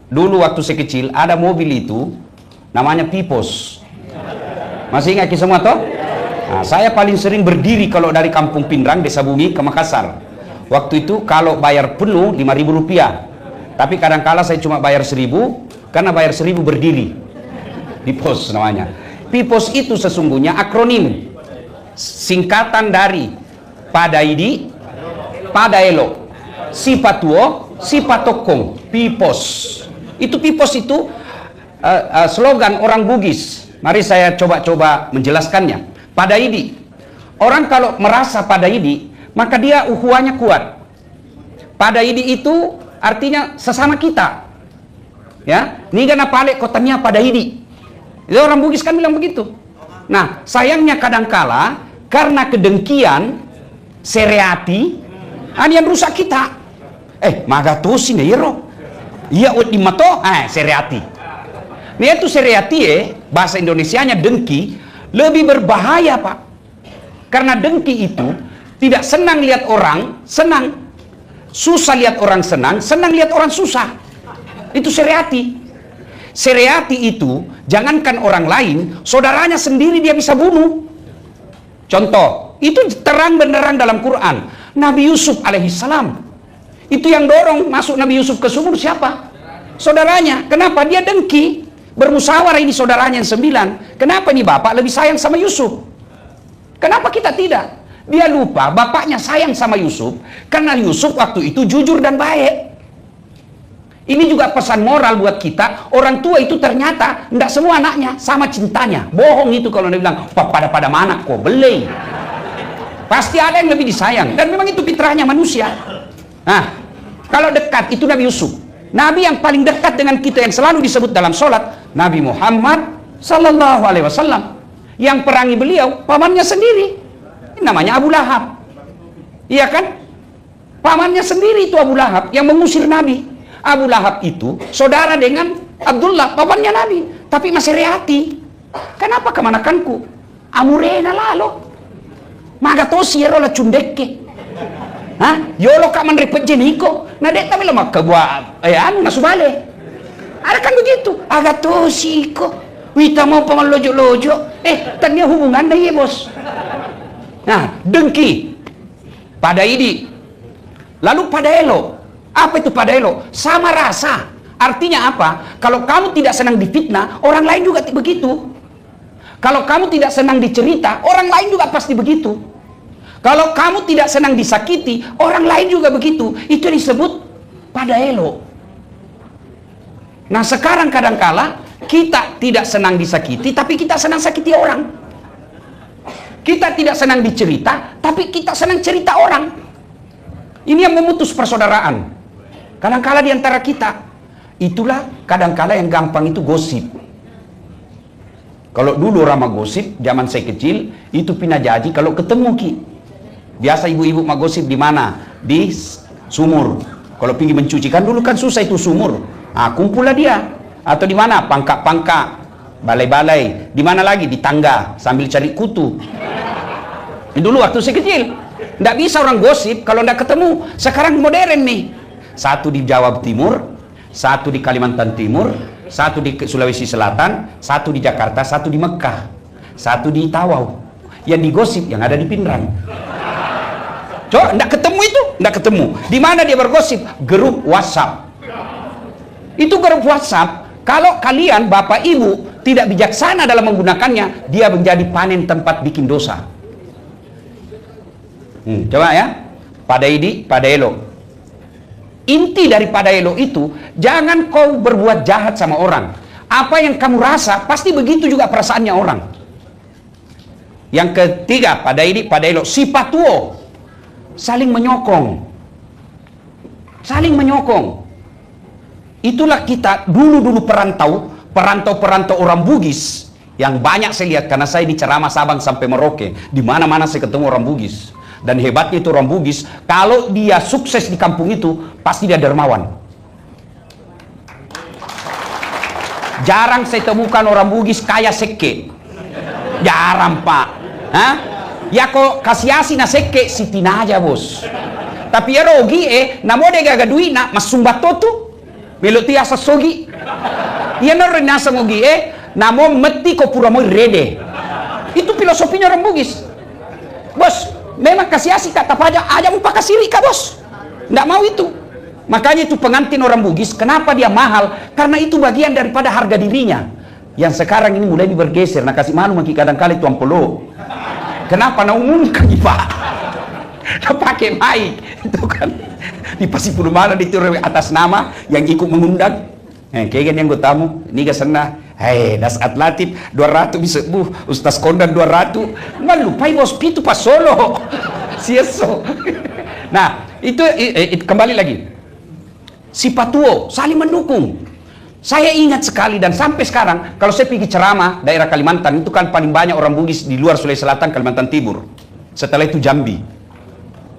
Dulu waktu saya kecil ada mobil itu namanya Pipos. Masih ingat semua toh? Nah, saya paling sering berdiri kalau dari Kampung Pindrang, Desa Bumi ke Makassar. Waktu itu kalau bayar penuh 5.000 rupiah. Tapi kadang-kala saya cuma bayar 1.000, karena bayar 1.000 berdiri. Pipos namanya. Pipos itu sesungguhnya akronim, singkatan dari Padaidi, Padaelo, Sipatuo, Sipatokong, Pipos. Itu Pipos itu slogan orang Bugis. Mari saya coba-coba menjelaskannya. Padaidi, orang kalau merasa Padaidi, maka dia uhuannya kuat. Padaidi itu artinya sesama kita. Ya, niga napale kotanya Padaidi. Itu orang Bugis kan bilang begitu. Nah, sayangnya kadangkala karena kedengkian, sereati, yang rusak kita. Magatusi ngiro. Iya di mato, sereati. Nah, itu sereati bahasa Indonesianya dengki. Lebih berbahaya, Pak. Karena dengki itu tidak senang lihat orang senang, susah lihat orang senang, senang lihat orang susah. Itu sereati. Sereati itu jangankan orang lain, saudaranya sendiri dia bisa bunuh. Contoh, itu terang benderang dalam Quran. Nabi Yusuf alaihissalam, itu yang dorong masuk Nabi Yusuf ke sumur siapa? Saudaranya. Kenapa? Dia dengki. Bermusyawarah ini saudaranya yang 9. Kenapa nih bapak lebih sayang sama Yusuf? Kenapa kita tidak? Dia lupa bapaknya sayang sama Yusuf karena Yusuf waktu itu jujur dan baik. Ini juga pesan moral buat kita. Orang tua itu ternyata tidak semua anaknya sama cintanya. Bohong itu kalau dia bilang pada mana kok beli. Pasti ada yang lebih disayang. Dan memang itu fitrahnya manusia. Nah, kalau dekat itu Nabi Yusuf. Nabi yang paling dekat dengan kita yang selalu disebut dalam sholat, Nabi Muhammad Sallallahu Alaihi Wasallam. Yang perangi beliau pamannya sendiri, ini namanya Abu Lahab. Iya kan? Pamannya sendiri itu Abu Lahab yang mengusir Nabi. Abu Lahab itu saudara dengan Abdullah, pamannya Nabi, tapi masih reati. Kenapa kemanakanku? Amurena lalo. Magatosi erola cundekke. Yolo ka man repet jeniko. Nah dek tapi lemah ke buat nasubale. Ada kan begitu. Agatosi ko. Wita mau paman lojo-lojo. Tanya hubungan dah ya bos. Nah, dengki. Padaidi. Lalu Padaelo. Apa itu Padaelo? Sama rasa. Artinya apa? Kalau kamu tidak senang difitnah, orang lain juga begitu. Kalau kamu tidak senang dicerita, orang lain juga pasti begitu. Kalau kamu tidak senang disakiti, orang lain juga begitu. Itu disebut Padaelo. Nah, sekarang kadangkala kita tidak senang disakiti, tapi kita senang sakiti orang. Kita tidak senang dicerita, tapi kita senang cerita orang. Ini yang memutus persaudaraan. Kadangkala di antara kita. Itulah kadangkala yang gampang itu gosip. Kalau dulu ramah gosip, zaman saya kecil, itu pinajaji kalau ketemu ki. Biasa ibu-ibu mah gosip di mana? Di sumur. Kalau pergi mencuci kan dulu kan susah itu sumur. Kumpullah dia. Atau di mana? Pangkak-pangkak, balai-balai. Di mana lagi? Di tangga sambil cari kutu. Ini dulu waktu saya kecil. Nggak bisa orang gosip kalau nggak ketemu. Sekarang modern nih. Satu di Jawa Timur, satu di Kalimantan Timur, satu di Sulawesi Selatan, satu di Jakarta, satu di Mekah, satu di Tawau. Yang digosip yang ada di Pindrang. Coba, enggak ketemu itu, enggak ketemu. Di mana dia bergosip? Grup WhatsApp. Itu grup WhatsApp. Kalau kalian bapak ibu tidak bijaksana dalam menggunakannya, dia menjadi panen tempat bikin dosa. Coba ya, Padaidi, Padaelo. Inti dari Padaelo itu, jangan kau berbuat jahat sama orang. Apa yang kamu rasa, pasti begitu juga perasaannya orang. Yang ketiga, Padaidi, Padaelo, Sipatuo. Saling menyokong. Saling menyokong. Itulah kita dulu-dulu perantau orang Bugis yang banyak saya lihat karena saya di ceramah Sabang sampai Merauke. Di mana-mana saya ketemu orang Bugis. Dan hebatnya itu orang Bugis, kalau dia sukses di kampung itu, pasti dia dermawan. Jarang saya temukan orang Bugis kaya seke. Jarang, Pak. Ya kok kasiasi na seke sitina aja bos. Tapi ya rogi namode gaga duit na masumbato tu. Melo tiasa sogi. Iya nor nasa ngogi namo meti ko pura mo rede. Itu filosofinya orang Bugis. Bos, memang kasih asik kata aja mau pakai siri kah bos? Nggak mau itu. Makanya itu pengantin orang Bugis, kenapa dia mahal? Karena itu bagian daripada harga dirinya. Yang sekarang ini mulai bergeser. Nah kasih malu maki kadang-kali tuan polo. Kenapa? Nah umumkan Pak. Nah pakai mic itu kan. Di Pasipulu mana di atas nama yang ikut mengundang. Kayak yang gue tamu, ini gak senang. Hei, das atlatif 200 bisa Ustaz Kondan 200. Malupai bos itu pas Solo. Sieso. Nah, itu kembali lagi. Si Patuo saling mendukung. Saya ingat sekali dan sampai sekarang kalau saya pergi ceramah daerah Kalimantan itu kan paling banyak orang Bugis di luar Sulawesi Selatan, Kalimantan Timur. Setelah itu Jambi.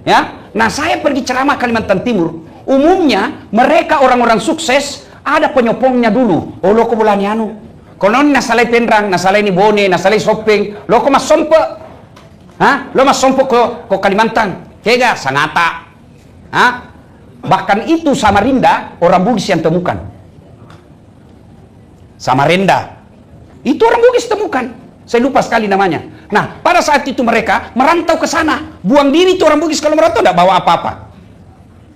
Ya, nah saya pergi ceramah Kalimantan Timur. Umumnya mereka orang-orang sukses ada penyopongnya dulu. Oh loko bolani anu. Konon nasalai Penrang, nasalai ni Bone, nasalai Sopeng. Loko mas sompo. Hah? Lo mas sompo ko Kalimantan. Kega Sanata. Hah? Bahkan itu Samarinda orang Bugis yang temukan. Samarinda. Itu orang Bugis temukan. Saya lupa sekali namanya. Nah, pada saat itu mereka merantau ke sana. Buang diri itu orang Bugis kalau merantau tidak bawa apa-apa.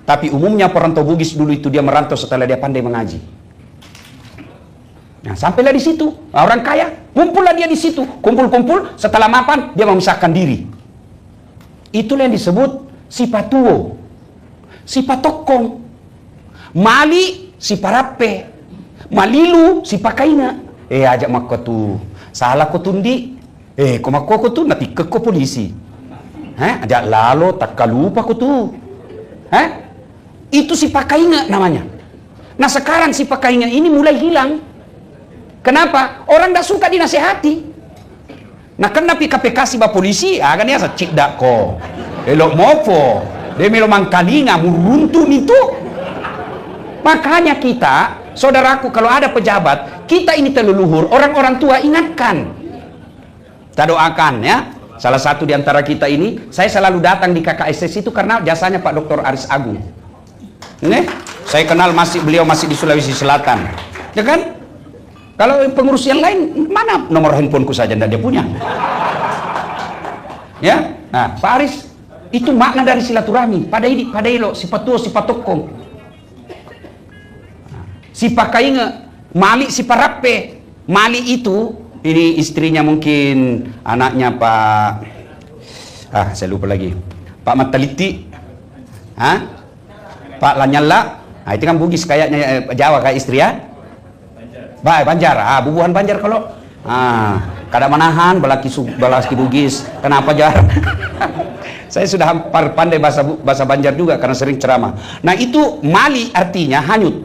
Tapi umumnya perantau Bugis dulu itu dia merantau setelah dia pandai mengaji. Nah, sampailah di situ. Orang kaya, kumpullah dia di situ. Kumpul-kumpul, setelah mapan, dia memisahkan diri. Itulah yang disebut si Patuo, si Patokong, Mali, si Parape, Malilu, si Pakaina. Ajak makko tu. Salah ko tundi. Kau makko ko tu, nanti ke polisi. Ajak lalo, tak kalupa ko tu. Itu si Pakainga namanya. Nah sekarang si Pakainga ini mulai hilang. Kenapa? Orang tidak suka dinasehati. Nah kena PKPK si polisi, kan ya cik dak ko. Elok mopo. Dia melo mangkalinga muruntun itu. Makanya kita, saudaraku, kalau ada pejabat, kita ini terleluhur, orang-orang tua ingatkan. Kita doakan ya. Salah satu di antara kita ini, saya selalu datang di KKSS itu karena jasanya Pak Dr. Aris Agung. Saya kenal beliau masih di Sulawesi Selatan. Ya kan? Kalau pengurus yang lain, mana nomor handphoneku saja tidak dia punya. Ya, nah Pak Aris, itu makna dari silaturahmi. Pada ilo, si Patuo, si Patokong, si Pakainga, Mali, si Parape. Mali itu, ini istrinya mungkin anaknya Pak, saya lupa lagi. Pak Mataliti, Pak Lanyala. Nah, itu kan Bugis kayaknya Jawa kayak istri ya. Banjar, bubuhan Banjar kalau. Kada manahan balaki Bugis. Kenapa jar? Saya sudah pandai bahasa Banjar juga karena sering ceramah. Nah, itu Mali artinya hanyut.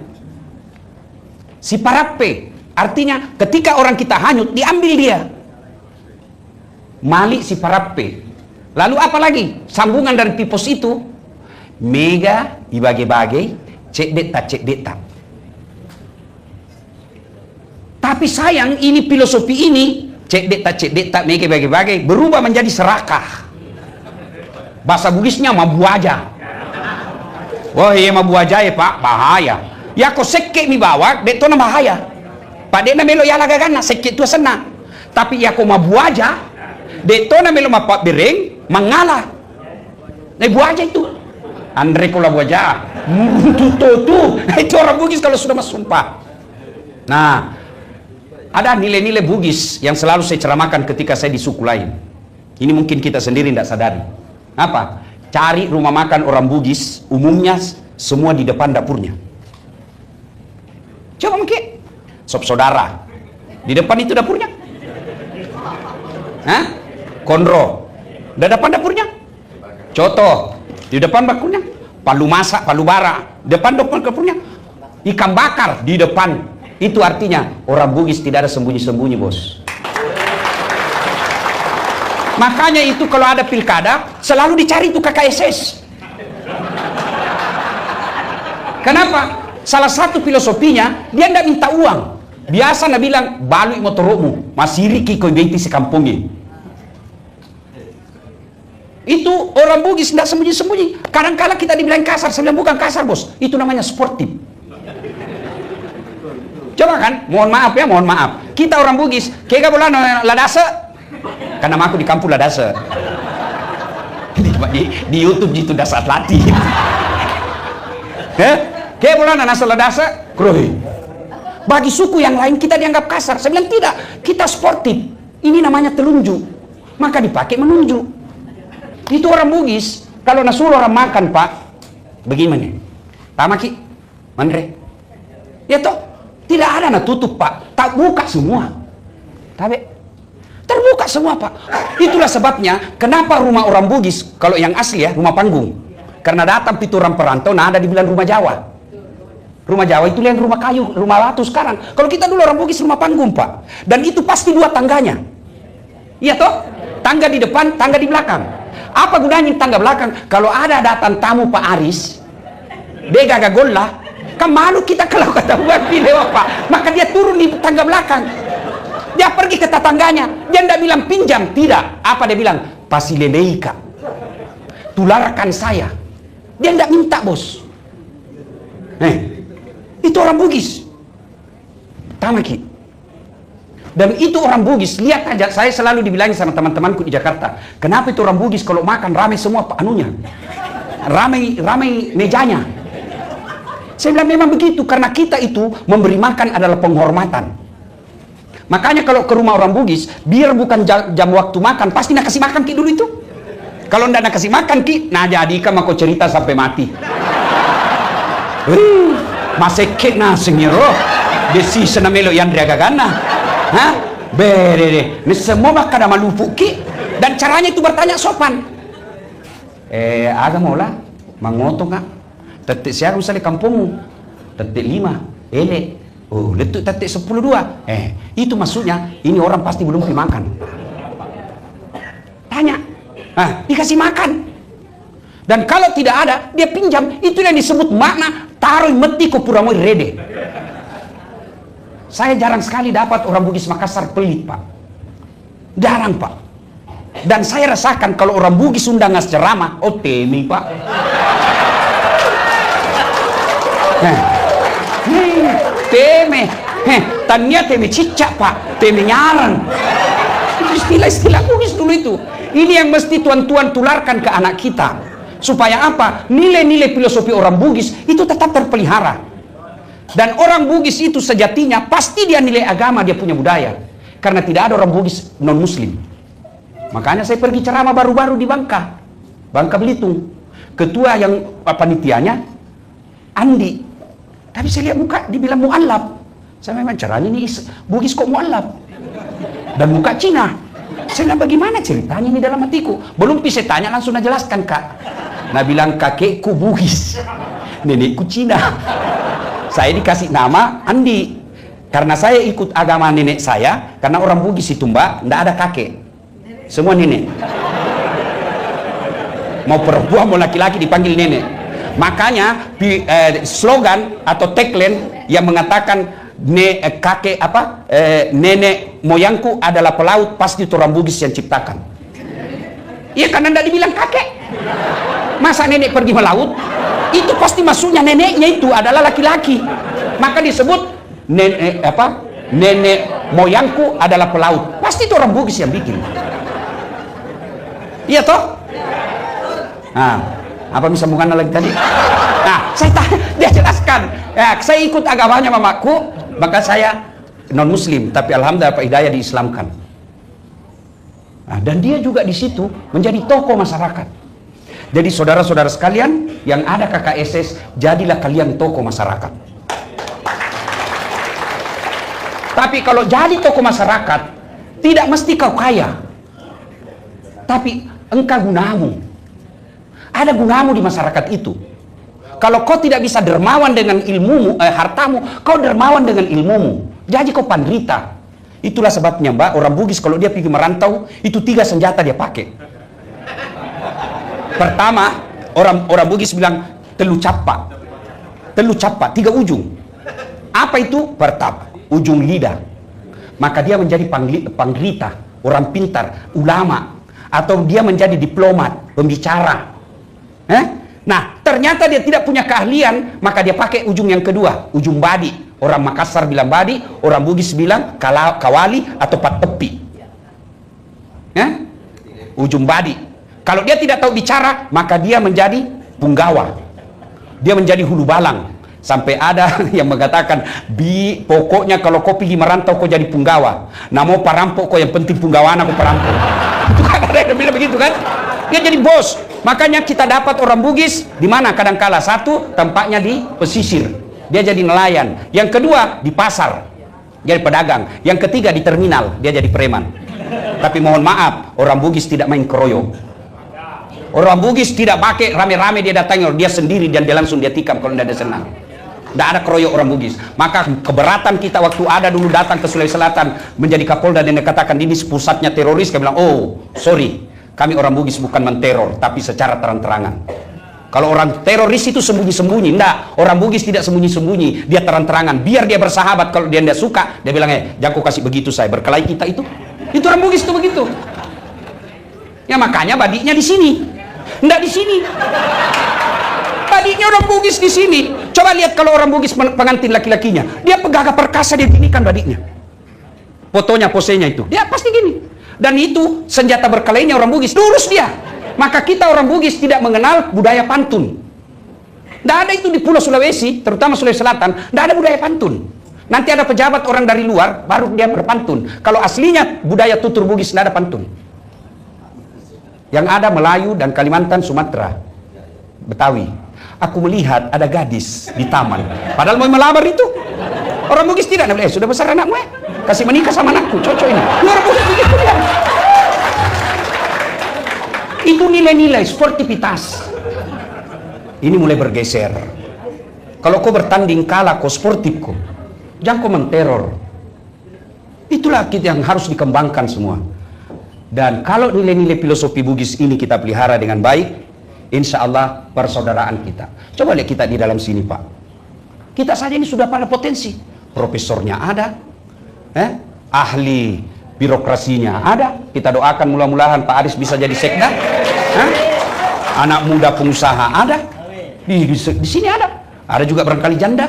Si Parape artinya ketika orang kita hanyut diambil dia. Mali si Parape. Lalu apa lagi? Sambungan dari Pipos itu mega ibage-bage cek deta. Tapi sayang ini filosofi ini cek deta mega ibage-bage berubah menjadi serakah. Bahasa Bugisnya mabuaja. Wah iya mabuaja ya Pak, bahaya. Ya kok seke mi bawa dek na bahaya. Pak dek na melo ya lagagan na seke tu sana. Tapi ya kok mabuaja dek na melo mapak bereng mengalah. Nah buaja itu. Andre pula buaja. Tuh. Itu orang Bugis kalau sudah mas sumpah. Nah, ada nilai-nilai Bugis yang selalu saya ceramahkan ketika saya di suku lain. Ini mungkin kita sendiri tidak sadari. Apa? Cari rumah makan orang Bugis, umumnya semua di depan dapurnya. Coba mungkin sop saudara di depan itu dapurnya. Konro di depan dapurnya. Coto di depan dapurnya. Palu masak, palu bara depan dapurnya. Ikan bakar di depan. Itu artinya orang Bugis tidak ada sembunyi-sembunyi bos. Makanya itu kalau ada pilkada selalu dicari itu KKSS. Kenapa? Salah satu filosofinya dia tidak minta uang. Biasa nak bilang balui motormu masih riki kau beti sekampungnya. Itu orang Bugis tidak sembunyi-sembunyi. Kadang-kala kita dibilang kasar, saya bilang bukan kasar bos. Itu namanya sportif. Coba kan, mohon maaf ya, mohon maaf. Kita orang Bugis, kega bola ladasa. Karena aku di kampung ladasa. Di YouTube gitu dasar latih. Kega bola nasa ladasa, krohi. Bagi suku yang lain kita dianggap kasar. Saya bilang tidak, kita sportif. Ini namanya telunjuk. Maka dipakai menunjuk. Itu orang Bugis. Kalau nasuruh orang makan, Pak, bagaimana? Tamaki, Mandre. Ya toh, tidak ada na tutup, Pak. Tak buka semua. Tapi terbuka semua, Pak. Itulah sebabnya kenapa rumah orang Bugis, kalau yang asli ya, rumah panggung. Karena datang pitu orang perantau, nah ada dibilang rumah Jawa. Rumah Jawa itu yang rumah kayu, rumah batu sekarang. Kalau kita dulu orang Bugis rumah panggung, Pak. Dan itu pasti dua tangganya. Iya toh? Tangga di depan, tangga di belakang. Apa gunanya tangga belakang? Kalau ada datang tamu Pak Aris, dia gagah golla, kan malu kita kalau ketahuan lewat Pak. Maka dia turun di tangga belakang. Dia pergi ke tetangganya. Dia tidak bilang pinjam, tidak. Apa dia bilang? Pasileleika. Tularkan saya. Dia tidak minta, bos. Itu orang Bugis. Tamaki. Dan itu orang Bugis, lihat aja, saya selalu dibilangin sama teman-temanku di Jakarta, kenapa itu orang Bugis kalau makan ramai semua anunya, ramai mejanya. Saya bilang memang begitu, karena kita itu memberi makan adalah penghormatan. Makanya kalau ke rumah orang Bugis, biar bukan jam waktu makan, pasti nak kasih makan ki dulu itu. Kalau ndak nak kasih makan ki, nah jadi kan mau cerita sampai mati. Masih kena sengiro, desi senamelo yang dragagana. Hah? Bere, ini semua makan sama lupuk ki. Dan caranya itu bertanya sopan. Agak mola, mangoto nggak? Tetik siaru sale kampungmu. Tetik 5, ele. Oh, letuk tetik 10-2. Itu maksudnya ini orang pasti belum makan. Tanya. Dikasih makan. Dan kalau tidak ada, dia pinjam. Itu yang disebut makna taruh meti ko puramoi rede. Saya jarang sekali dapat orang Bugis Makassar pelit, Pak. Jarang, Pak. Dan saya rasakan kalau orang Bugis undangan ceramah, oh temi, Pak. Teme. Tania teme cicak, Pak. Teme nyaran. Istilah-istilah Bugis dulu itu. Ini yang mesti tuan-tuan tularkan ke anak kita. Supaya apa? Nilai-nilai filosofi orang Bugis itu tetap terpelihara. Dan orang Bugis itu sejatinya pasti dia nilai agama, dia punya budaya. Karena tidak ada orang Bugis non-muslim. Makanya saya pergi ceramah baru-baru di Bangka Belitung. Ketua yang panitianya Andi. Tapi saya lihat muka dibilang mu'allab. Saya memang caranya ini Bugis kok mu'allab. Dan muka Cina. Saya bilang bagaimana ceritanya ini dalam hatiku. Belum bisa tanya langsung jelaskan, Kak. Nah bilang kakekku Bugis, nenekku Cina. Saya dikasih nama Andi karena saya ikut agama nenek saya, karena orang Bugis itu Mbak, ndak ada kakek, semua nenek. Mau perempuan mau laki-laki dipanggil nenek. Makanya slogan atau tagline yang mengatakan kakek nenek moyangku adalah pelaut, pasti itu orang Bugis yang ciptakan. Iya karena ndak dibilang kakek. Masa nenek pergi melaut? Itu pasti maksudnya neneknya itu adalah laki-laki. Maka disebut nenek moyangku adalah pelaut. Pasti itu orang Bugis yang bikin. Iya toh? Apa sambungan lagi tadi? Saya tanya, dia jelaskan. Saya ikut agamanya mamaku, maka saya non muslim, tapi alhamdulillah Pak Hidayah diislamkan. Dan dia juga di situ menjadi tokoh masyarakat. Jadi saudara-saudara sekalian yang ada KKSS, jadilah kalian tokoh masyarakat. Tapi kalau jadi tokoh masyarakat, tidak mesti kau kaya. Tapi engkau gunamu. Ada gunamu di masyarakat itu. Kalau kau tidak bisa dermawan dengan ilmumu, hartamu, kau dermawan dengan ilmumu. Jadi kau pandrita. Itulah sebabnya Mbak, orang Bugis kalau dia pergi merantau, itu 3 senjata dia pakai. Pertama, orang Bugis bilang telu capa, 3 ujung. Apa itu? Pertama, ujung lidah. Maka dia menjadi panglita, orang pintar, ulama, atau dia menjadi diplomat, pembicara. Nah, ternyata dia tidak punya keahlian, maka dia pakai ujung yang kedua, ujung badi, Orang Makassar bilang badi, orang Bugis bilang kawali atau patepi. Ya? Ujung badi. Kalau dia tidak tahu bicara, maka dia menjadi punggawa. Dia menjadi hulu balang. Sampai ada yang mengatakan, pokoknya kalau kau pergi merantau kau jadi punggawa. Nah mau parampok kau, yang penting punggawana kau parampok. Itu kan ada yang bilang begitu kan? Dia jadi bos. Makanya kita dapat orang Bugis di mana kadangkala satu tempatnya di pesisir. Dia jadi nelayan. Yang kedua di pasar. Jadi pedagang. Yang ketiga di terminal. Dia jadi preman. Tapi mohon maaf, orang Bugis tidak main keroyokan. Orang Bugis tidak pakai rame-rame dia datangi, dia sendiri dan dia langsung dia tikam kalau tidak ada senang. Tidak ada keroyok orang Bugis. Maka keberatan kita waktu ada dulu datang ke Sulawesi Selatan menjadi Kapolda dan dia katakan ini pusatnya teroris, kami bilang, oh sorry, kami orang Bugis bukan menteror, tapi secara terang-terangan. Kalau orang teroris itu sembunyi-sembunyi, enggak. Orang Bugis tidak sembunyi-sembunyi, dia terang-terangan. Biar dia bersahabat, kalau dia tidak suka, dia bilang, jangan kau kasih begitu saya, berkelahi kita itu. Itu orang Bugis itu begitu. Ya makanya badinya di sini. Enggak di sini. Badiknya orang Bugis di sini. Coba lihat kalau orang Bugis pengantin laki-lakinya, dia pegagah perkasa, dia ginikan badiknya. Fotonya, posenya itu. Dia pasti gini. Dan itu senjata berkelainya orang Bugis. Lurus dia. Maka kita orang Bugis tidak mengenal budaya pantun. Tidak ada itu di Pulau Sulawesi, terutama Sulawesi Selatan. Tidak ada budaya pantun. Nanti ada pejabat orang dari luar, baru dia berpantun. Kalau aslinya budaya tutur Bugis tidak ada pantun. Yang ada Melayu dan Kalimantan, Sumatera, Betawi. Aku melihat ada gadis di taman. Padahal mau melamar itu. Orang Bugis tidak. Sudah besar anakmu ya? Kasih menikah sama anakku, cocok ini. Orang Bugis begitu dia. Itu nilai-nilai sportivitas. Ini mulai bergeser. Kalau kau bertanding kalah, kau sportif kau. Jangan kau menteror. Itulah yang harus dikembangkan semua. Dan kalau nilai-nilai filosofi Bugis ini kita pelihara dengan baik, insya Allah persaudaraan kita. Coba lihat kita di dalam sini Pak. Kita saja ini sudah pada potensi. Profesornya ada, ahli birokrasinya ada. Kita doakan mudah-mudahan Pak Aris bisa jadi sekda. Anak muda pengusaha ada. Di sini ada. Ada juga barangkali janda.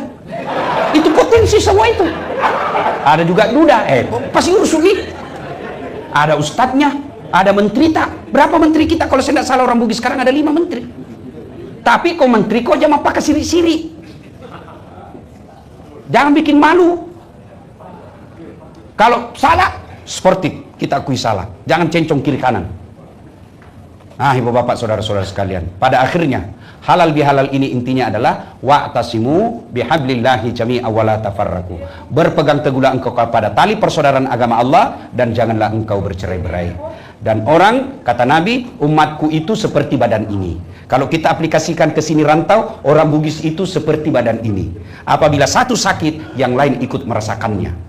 Itu potensi semua itu. Ada juga duda. Pasti urus ini. Ada ustadznya, ada menteri tak? Berapa menteri kita? Kalau saya tidak salah orang Bugis sekarang ada 5 menteri. Tapi kau menteri kau jangan pakai siri-siri. Jangan bikin malu. Kalau salah, sportif, kita akui salah. Jangan cencong kiri kanan. Nah, ibu bapak saudara-saudara sekalian, pada akhirnya halal bihalal ini intinya adalah wa'tasimu bihablillahi jami'a wa la tafarraqu. Berpegang teguhlah engkau kepada tali persaudaraan agama Allah dan janganlah engkau bercerai-berai. Dan orang, kata Nabi, umatku itu seperti badan ini. Kalau kita aplikasikan ke sini rantau, orang Bugis itu seperti badan ini. Apabila satu sakit, yang lain ikut merasakannya.